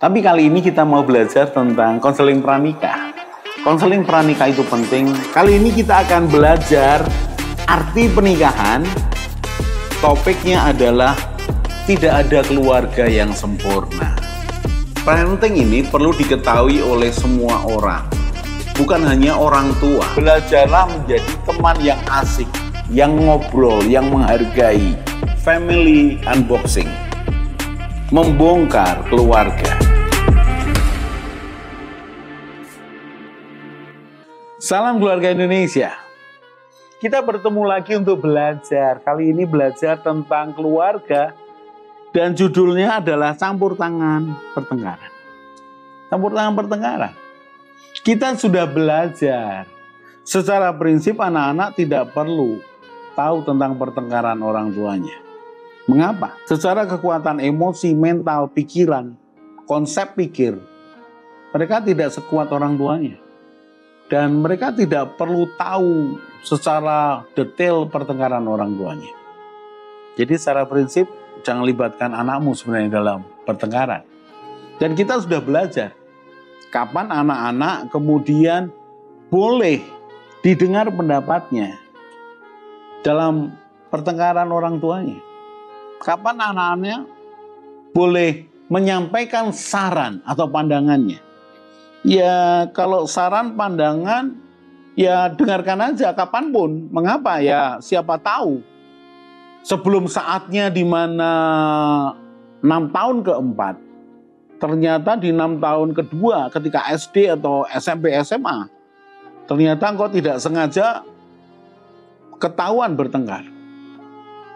Tapi kali ini kita mau belajar tentang konseling pranikah. Konseling pranikah itu penting. Kali ini kita akan belajar arti pernikahan. Topiknya adalah tidak ada keluarga yang sempurna. Parenting ini perlu diketahui oleh semua orang, bukan hanya orang tua. Belajarlah menjadi teman yang asik, yang ngobrol, yang menghargai. Family unboxing, membongkar keluarga. Salam keluarga Indonesia. Kita bertemu lagi untuk belajar. Kali ini belajar tentang keluarga dan judulnya adalah campur tangan pertengkaran. Campur tangan pertengkaran. Kita sudah belajar. Secara prinsip anak-anak tidak perlu tahu tentang pertengkaran orang tuanya. Mengapa? Secara kekuatan emosi, mental, pikiran, konsep pikir, mereka tidak sekuat orang tuanya. Dan mereka tidak perlu tahu secara detail pertengkaran orang tuanya. Jadi secara prinsip jangan libatkan anakmu sebenarnya dalam pertengkaran. Dan kita sudah belajar kapan anak-anak kemudian boleh didengar pendapatnya dalam pertengkaran orang tuanya. Kapan anak-anaknya boleh menyampaikan saran atau pandangannya. Ya kalau saran pandangan ya dengarkan aja kapanpun. Mengapa? Ya siapa tahu sebelum saatnya di mana 6 tahun keempat, ternyata di 6 tahun kedua ketika SD atau SMP SMA, ternyata engkau tidak sengaja ketahuan bertengkar.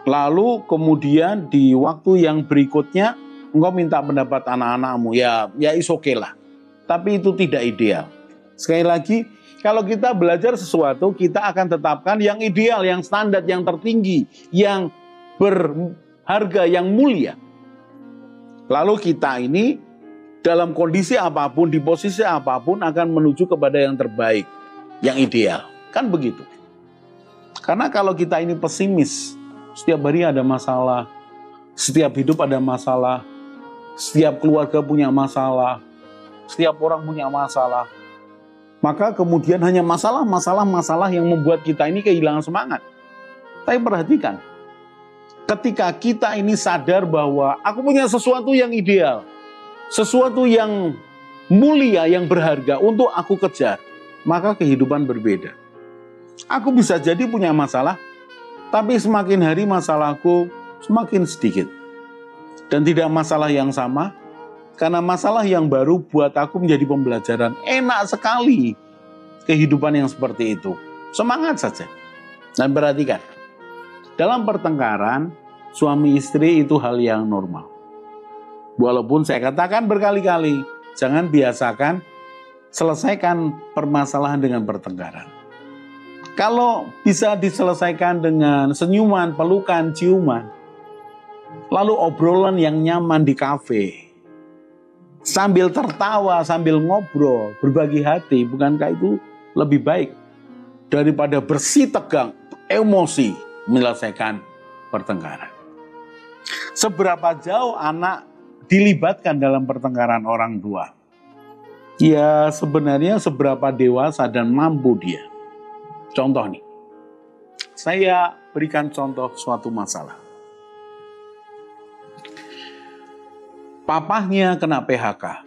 Lalu kemudian di waktu yang berikutnya engkau minta pendapat anak-anakmu. Ya is okay lah. Tapi itu tidak ideal. Sekali lagi, kalau kita belajar sesuatu, kita akan tetapkan yang ideal, yang standar, yang tertinggi, yang berharga, yang mulia. Lalu kita ini dalam kondisi apapun, di posisi apapun akan menuju kepada yang terbaik, yang ideal. Kan begitu. Karena kalau kita ini pesimis, setiap hari ada masalah, setiap hidup ada masalah, setiap keluarga punya masalah, setiap orang punya masalah. Maka kemudian hanya masalah yang membuat kita ini kehilangan semangat. Tapi perhatikan, ketika kita ini sadar bahwa aku punya sesuatu yang ideal, sesuatu yang mulia, yang berharga untuk aku kejar, maka kehidupan berbeda. Aku bisa jadi punya masalah, tapi semakin hari masalahku semakin sedikit. Dan tidak masalah yang sama, karena masalah yang baru buat aku menjadi pembelajaran. Enak sekali kehidupan yang seperti itu. Semangat saja. Dan perhatikan, dalam pertengkaran, suami istri itu hal yang normal. Walaupun saya katakan berkali-kali, jangan biasakan selesaikan permasalahan dengan pertengkaran. Kalau bisa diselesaikan dengan senyuman, pelukan, ciuman, lalu obrolan yang nyaman di kafe, sambil tertawa, sambil ngobrol, berbagi hati, bukankah itu lebih baik daripada bersih tegang, emosi, menyelesaikan pertengkaran? Seberapa jauh anak dilibatkan dalam pertengkaran orang tua? Ya sebenarnya seberapa dewasa dan mampu dia. Contoh nih, saya berikan contoh suatu masalah. Papahnya kena PHK,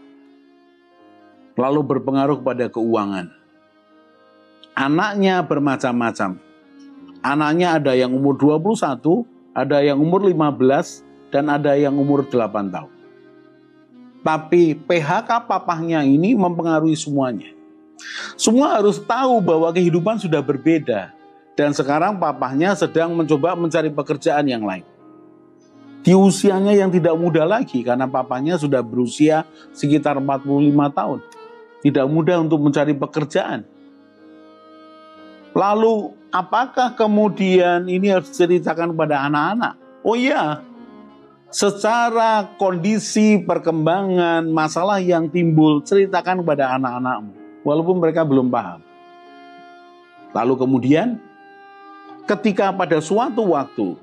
lalu berpengaruh pada keuangan. Anaknya bermacam-macam. Anaknya ada yang umur 21, ada yang umur 15, dan ada yang umur 8 tahun. Tapi PHK papahnya ini mempengaruhi semuanya. Semua harus tahu bahwa kehidupan sudah berbeda. Dan sekarang papahnya sedang mencoba mencari pekerjaan yang lain. Di usianya yang tidak muda lagi, karena papanya sudah berusia sekitar 45 tahun. Tidak mudah untuk mencari pekerjaan. Lalu apakah kemudian ini harus diceritakan kepada anak-anak? Oh iya, secara kondisi perkembangan masalah yang timbul, ceritakan kepada anak-anakmu. Walaupun mereka belum paham. Lalu kemudian ketika pada suatu waktu,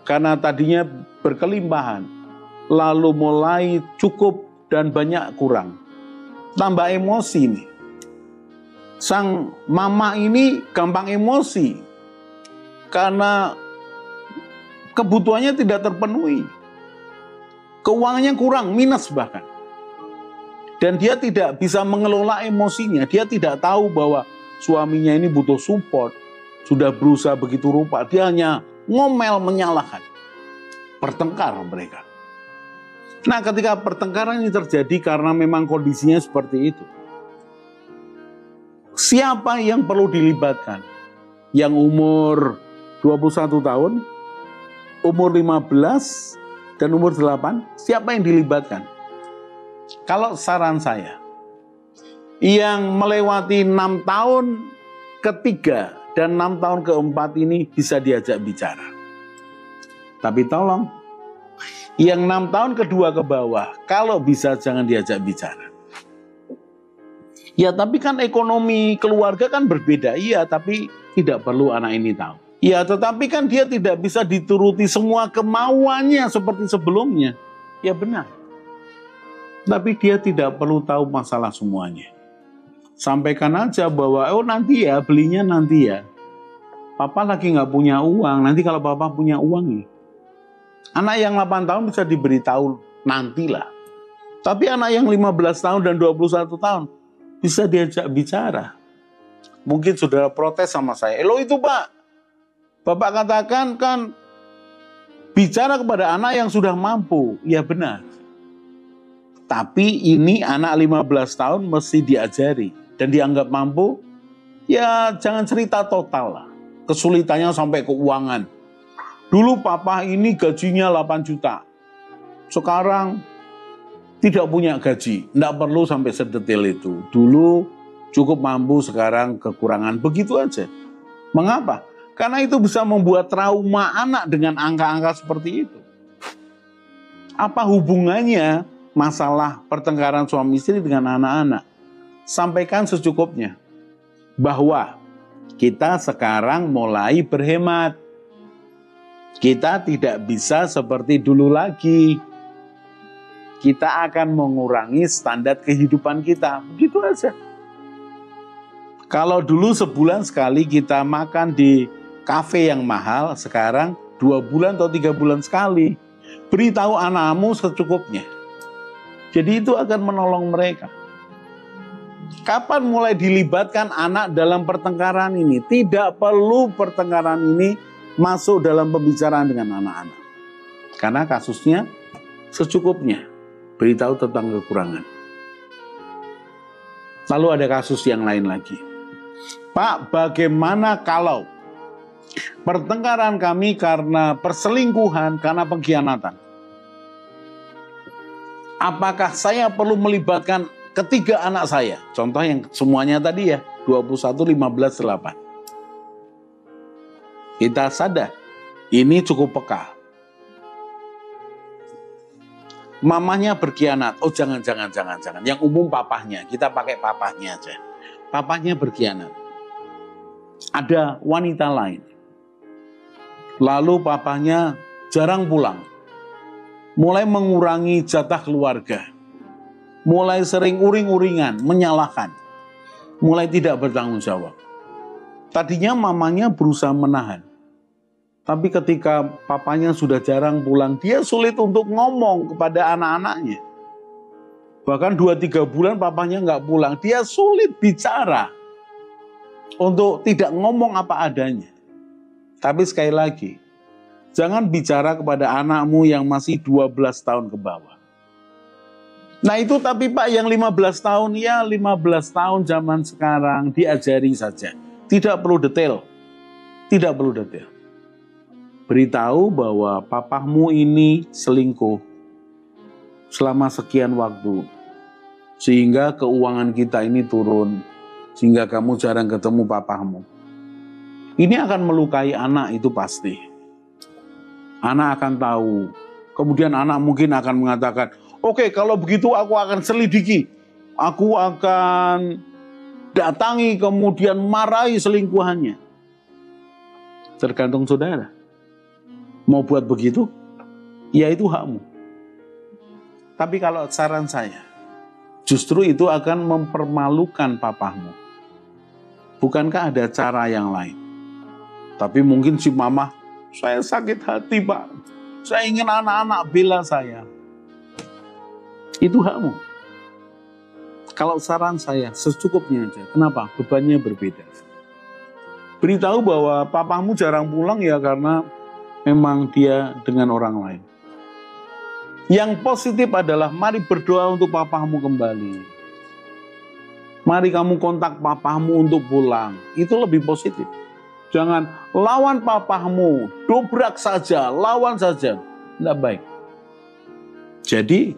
karena tadinya berkelimpahan, lalu mulai cukup dan banyak kurang. Tambah emosi nih. Sang mama ini gampang emosi karena kebutuhannya tidak terpenuhi. Keuangannya kurang, minus bahkan. Dan dia tidak bisa mengelola emosinya. Dia tidak tahu bahwa suaminya ini butuh support. Sudah berusaha begitu rupa. Dia hanya ngomel, menyalahkan. Pertengkar mereka. Nah, ketika pertengkaran ini terjadi karena memang kondisinya seperti itu. Siapa yang perlu dilibatkan? Yang umur 21 tahun, umur 15, dan umur 8, siapa yang dilibatkan? Kalau saran saya, yang melewati 6 tahun ketiga dan 6 tahun keempat ini bisa diajak bicara. Tapi tolong, yang 6 tahun kedua ke bawah, kalau bisa jangan diajak bicara. Ya tapi kan ekonomi keluarga kan berbeda, iya tapi tidak perlu anak ini tahu. Ya tetapi kan dia tidak bisa dituruti semua kemauannya seperti sebelumnya. Ya benar. Tapi dia tidak perlu tahu masalah semuanya. Sampaikan aja bahwa oh nanti ya, belinya nanti ya. Papa lagi nggak punya uang, nanti kalau papa punya uang nih. Anak yang 8 tahun bisa diberitahu nantilah. Tapi anak yang 15 tahun dan 21 tahun bisa diajak bicara. Mungkin saudara protes sama saya. Loh itu Pak, Bapak katakan kan bicara kepada anak yang sudah mampu. Ya benar. Tapi ini anak 15 tahun mesti diajari. Dan dianggap mampu, ya jangan cerita total lah. Kesulitannya sampai keuangan. Dulu papa ini gajinya 8 juta. Sekarang tidak punya gaji. Tidak perlu sampai sedetail itu. Dulu cukup mampu, sekarang kekurangan. Begitu aja. Mengapa? Karena itu bisa membuat trauma anak dengan angka-angka seperti itu. Apa hubungannya masalah pertengkaran suami istri dengan anak-anak? Sampaikan secukupnya. Bahwa kita sekarang mulai berhemat. Kita tidak bisa seperti dulu lagi. Kita akan mengurangi standar kehidupan kita. Begitu aja. Kalau dulu sebulan sekali kita makan di kafe yang mahal, sekarang 2 bulan atau 3 bulan sekali. Beritahu anakmu secukupnya. Jadi itu akan menolong mereka. Kapan mulai dilibatkan anak dalam pertengkaran ini? Tidak perlu pertengkaran ini masuk dalam pembicaraan dengan anak-anak. Karena kasusnya secukupnya. Beritahu tentang kekurangan. Lalu ada kasus yang lain lagi. Pak, bagaimana kalau pertengkaran kami karena perselingkuhan, karena pengkhianatan? Apakah saya perlu melibatkan ketiga anak saya? Contoh yang semuanya tadi ya, 21, 15, 8. Kita sadar, ini cukup peka. Mamanya berkhianat. Oh jangan. Yang umum papahnya, kita pakai papahnya aja. Papahnya berkhianat. Ada wanita lain. Lalu papahnya jarang pulang. Mulai mengurangi jatah keluarga. Mulai sering uring-uringan, menyalahkan. Mulai tidak bertanggung jawab. Tadinya mamanya berusaha menahan. Tapi ketika papanya sudah jarang pulang, dia sulit untuk ngomong kepada anak-anaknya. Bahkan 2-3 bulan papanya nggak pulang, dia sulit bicara untuk tidak ngomong apa adanya. Tapi sekali lagi, jangan bicara kepada anakmu yang masih 12 tahun ke bawah. Nah itu tapi Pak yang 15 tahun, ya 15 tahun zaman sekarang diajari saja. Tidak perlu detail. Tidak perlu detail. Beritahu bahwa papahmu ini selingkuh selama sekian waktu. Sehingga keuangan kita ini turun. Sehingga kamu jarang ketemu papahmu. Ini akan melukai anak itu pasti. Anak akan tahu. Kemudian anak mungkin akan mengatakan, oke, kalau begitu aku akan selidiki. Aku akan datangi kemudian marahi selingkuhannya. Tergantung saudara. Mau buat begitu, ya itu hakmu. Tapi kalau saran saya, justru itu akan mempermalukan papamu. Bukankah ada cara yang lain? Tapi mungkin si mama, saya sakit hati Pak. Saya ingin anak-anak bela saya. Itu hakmu. Kalau saran saya, secukupnya aja. Kenapa? Bebannya berbeda. Beritahu bahwa papamu jarang pulang ya karena memang dia dengan orang lain. Yang positif adalah mari berdoa untuk papamu kembali. Mari kamu kontak papamu untuk pulang. Itu lebih positif. Jangan lawan papamu, dobrak saja, lawan saja. Tidak baik. Jadi,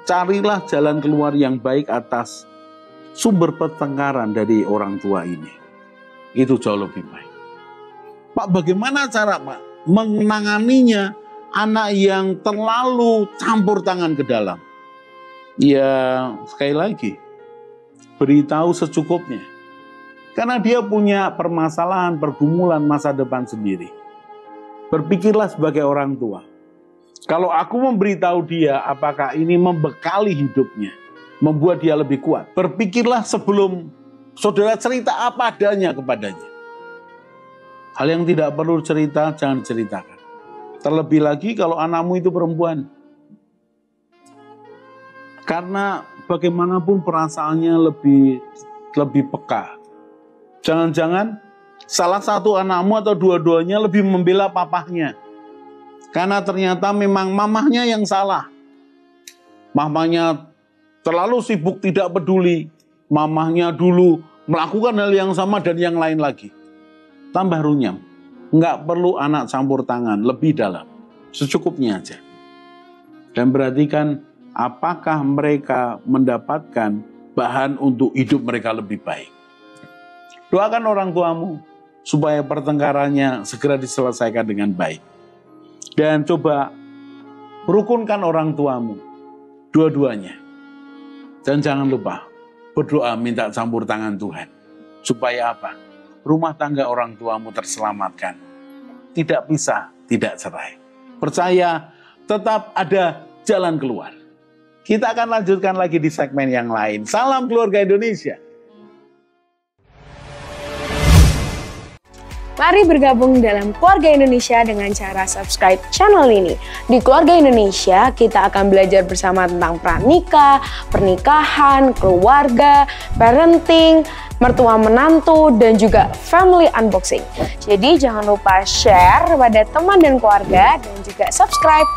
carilah jalan keluar yang baik atas sumber pertengkaran dari orang tua ini. Itu jauh lebih baik. Pak, bagaimana cara Pak menanganinya anak yang terlalu campur tangan ke dalam? Ya, sekali lagi, beritahu secukupnya. Karena dia punya permasalahan, pergumulan masa depan sendiri. Berpikirlah sebagai orang tua. Kalau aku memberitahu dia, apakah ini membekali hidupnya, membuat dia lebih kuat? Berpikirlah sebelum saudara cerita apa adanya kepadanya. Hal yang tidak perlu cerita, jangan ceritakan. Terlebih lagi kalau anakmu itu perempuan. Karena bagaimanapun perasaannya lebih peka. Jangan-jangan salah satu anakmu atau dua-duanya lebih membela papahnya. Karena ternyata memang mamahnya yang salah. Mamahnya terlalu sibuk tidak peduli. Mamahnya dulu melakukan hal yang sama dan yang lain lagi. Tambah runyam. Nggak perlu anak campur tangan, lebih dalam. Secukupnya aja. Dan perhatikan apakah mereka mendapatkan bahan untuk hidup mereka lebih baik. Doakan orang tuamu supaya pertengkarannya segera diselesaikan dengan baik. Dan coba rukunkan orang tuamu, dua-duanya. Dan jangan lupa berdoa minta campur tangan Tuhan. Supaya apa? Rumah tangga orang tuamu terselamatkan. Tidak pisah, tidak cerai. Percaya, tetap ada jalan keluar. Kita akan lanjutkan lagi di segmen yang lain. Salam keluarga Indonesia. Mari bergabung dalam Keluarga Indonesia dengan cara subscribe channel ini. Di Keluarga Indonesia, kita akan belajar bersama tentang pranikah, pernikahan, keluarga, parenting, mertua menantu, dan juga family unboxing. Jadi jangan lupa share kepada teman dan keluarga dan juga subscribe.